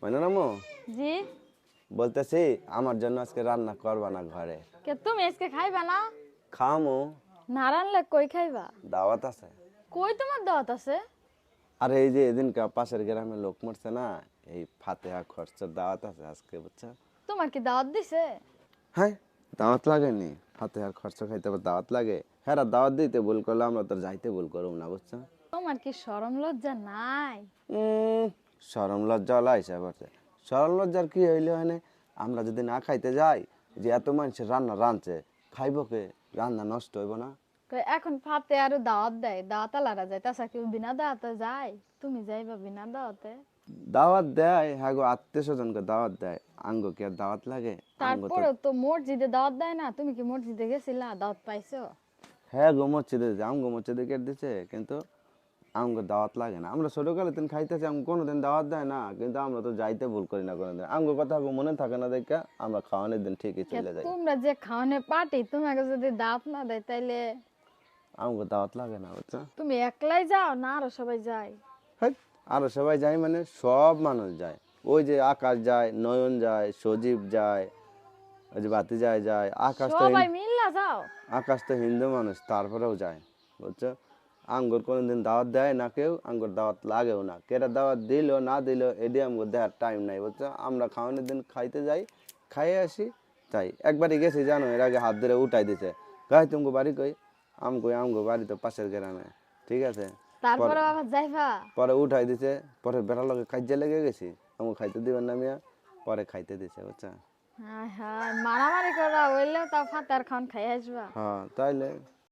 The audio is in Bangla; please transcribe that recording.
মনোরমো জি বলতেছি আমার জন্য আজকে রান্না করবা না ঘরে? কে তুমি আজকে খাইবা না? খামো। না রানলে কই খাইবা? দাওয়াত আছে। কই তোমার দাওয়াত আছে? আরে এই যে এদিনকে পাশের গ্রামে লোক মরছে না, এই ফাতেহা খরচের দাওয়াত আছে আজকে, বুঝছো? তোমার কি দাওয়াত দিছে? হ্যাঁ, দাওয়াত লাগেনি? ফাতেহার খরচ খাইতে আবার দাওয়াত লাগে? হ্যাঁ, দাওয়াত দিতে ভুল করলে আমরা তো যাইতে ভুল করব না, বুঝছো? তোমার কি শরম লজ্জা নাই? উম, শরম লজ্জা ওলা হিসাব আছে। শরম লজ্জার কি হইলে হয় না? আমরা যদি না খাইতে যাই, যে এত মানুষের রান্না রাঁধছে, খাইব কে? রান্না নষ্ট হইব না? কই এখন ফাতে আরো দাওয়াত দেয়, দাওয়াত আলারা যায়, তাছাড়া কেউ বিনা দাওয়াতে যায়? তুমি যাইবা বিনা দাওয়াতে? দাওয়াত দেয়, হ্যাঁ গো, আত্মীয় স্বজনকে দাওয়াত দেয়। আঙ্গো কি আর দাওয়াত লাগে? আঙ্গো তো তারপরেও তো মসজিদে দাওয়াত দেয় না? তুমি কি মসজিদে গেছিলা, দাওয়াত পাইছো? হ্যাঁ গো, মসজিদে দিছে, আমগো মসজিদে কে দিছে, কিন্তু আমগো দাওয়াত লাগে না। আমরা ছোটকালে দিন খাইতেছি, আমগো কোনোদিন দাওয়াত দেয় না, কিন্তু আমরা তো যাইতে ভুল করি না কোনোদিন। আমগো কথা মনে থাকে না দেখা আমরা খাওয়ানোর দিন ঠিকই কে চলে যাই। তোমরা যে খাওয়ানে পার্টি, তোমাকে যদি দাওয়াত না দেয় তাইলে আমগো দাওয়াত লাগে না, বুঝছো? তুমি একলাই যাও না আরো সবাই যায়? হ্যাঁ, আরো সবাই যায় মানে সব মানুষ যায়। ওই যে আকাশ যায়, নয়ন যায়, সজীব যায়, ওই যে বাতি যায় যায়। সবাই মিল্লা যাও? আকাশ তো হিন্দু মানুষ, তারপরেও যায়, বুঝছো? আঙ্গুর কোনোদিন দাওয়াত দেয় না কেউ, আঙ্গুর দাওয়াত লাগেও না। কেটা দাওয়াত দিল না দিল এটি আমগো দেওয়ার টাইম নাই, বুঝছো? আমরা খাওয়ানোর দিন খাইতে যাই, খাইয়ে আসি, তাই। একবারই গেছি জানো, এর আগে হাত ধরে উঠাই দিছে, গাই তুমি বাড়ি কই? আমগো বাড়ি তো পাশের গ্রামে, ঠিক আছে। পরে তারপরে আবার যাইবা? পরে উঠাই দিছে, পরে বেড়ার লগে কাজে লেগে গেছি, আমাকে খাইতে দিবেন না মিয়া, পরে খাইতে দিছে, বুঝছো? হায় হায়, মারামারি করা হইলেও তাও ফাতার খান খাই আসবা? হ্যাঁ তাইলে